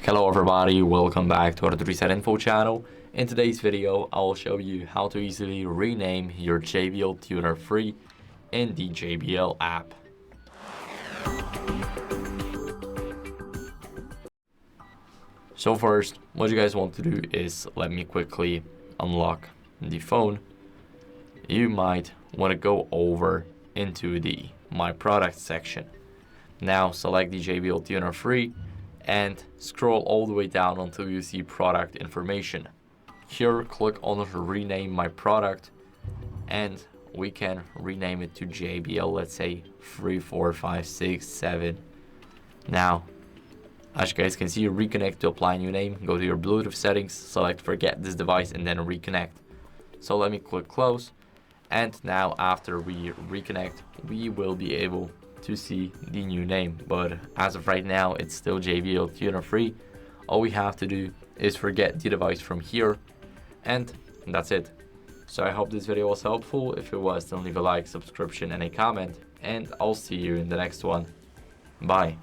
Hello everybody, welcome back to our HardReset.Info channel. In today's video, I will show you how to easily rename your JBL Tuner free in the JBL app. So first, what you guys want to do is let me quickly unlock the phone. You might want to go over into the My Products section. Now select the JBL Tuner free and scroll all the way down until you see product information. Here, click on rename my product and we can rename it to JBL, let's say 3, 4, 5, 6, 7. Now, as you guys can see, reconnect to apply a new name. Go to your Bluetooth settings, select forget this device and then reconnect. So let me click close. And now after we reconnect, we will be able to see the new name, but as of right now it's still JBL Tuner free. All we have to do is forget the device from here, and that's it. So I hope this video was helpful. If it was, then leave a like, subscription and a comment, and I'll see you in the next one. Bye.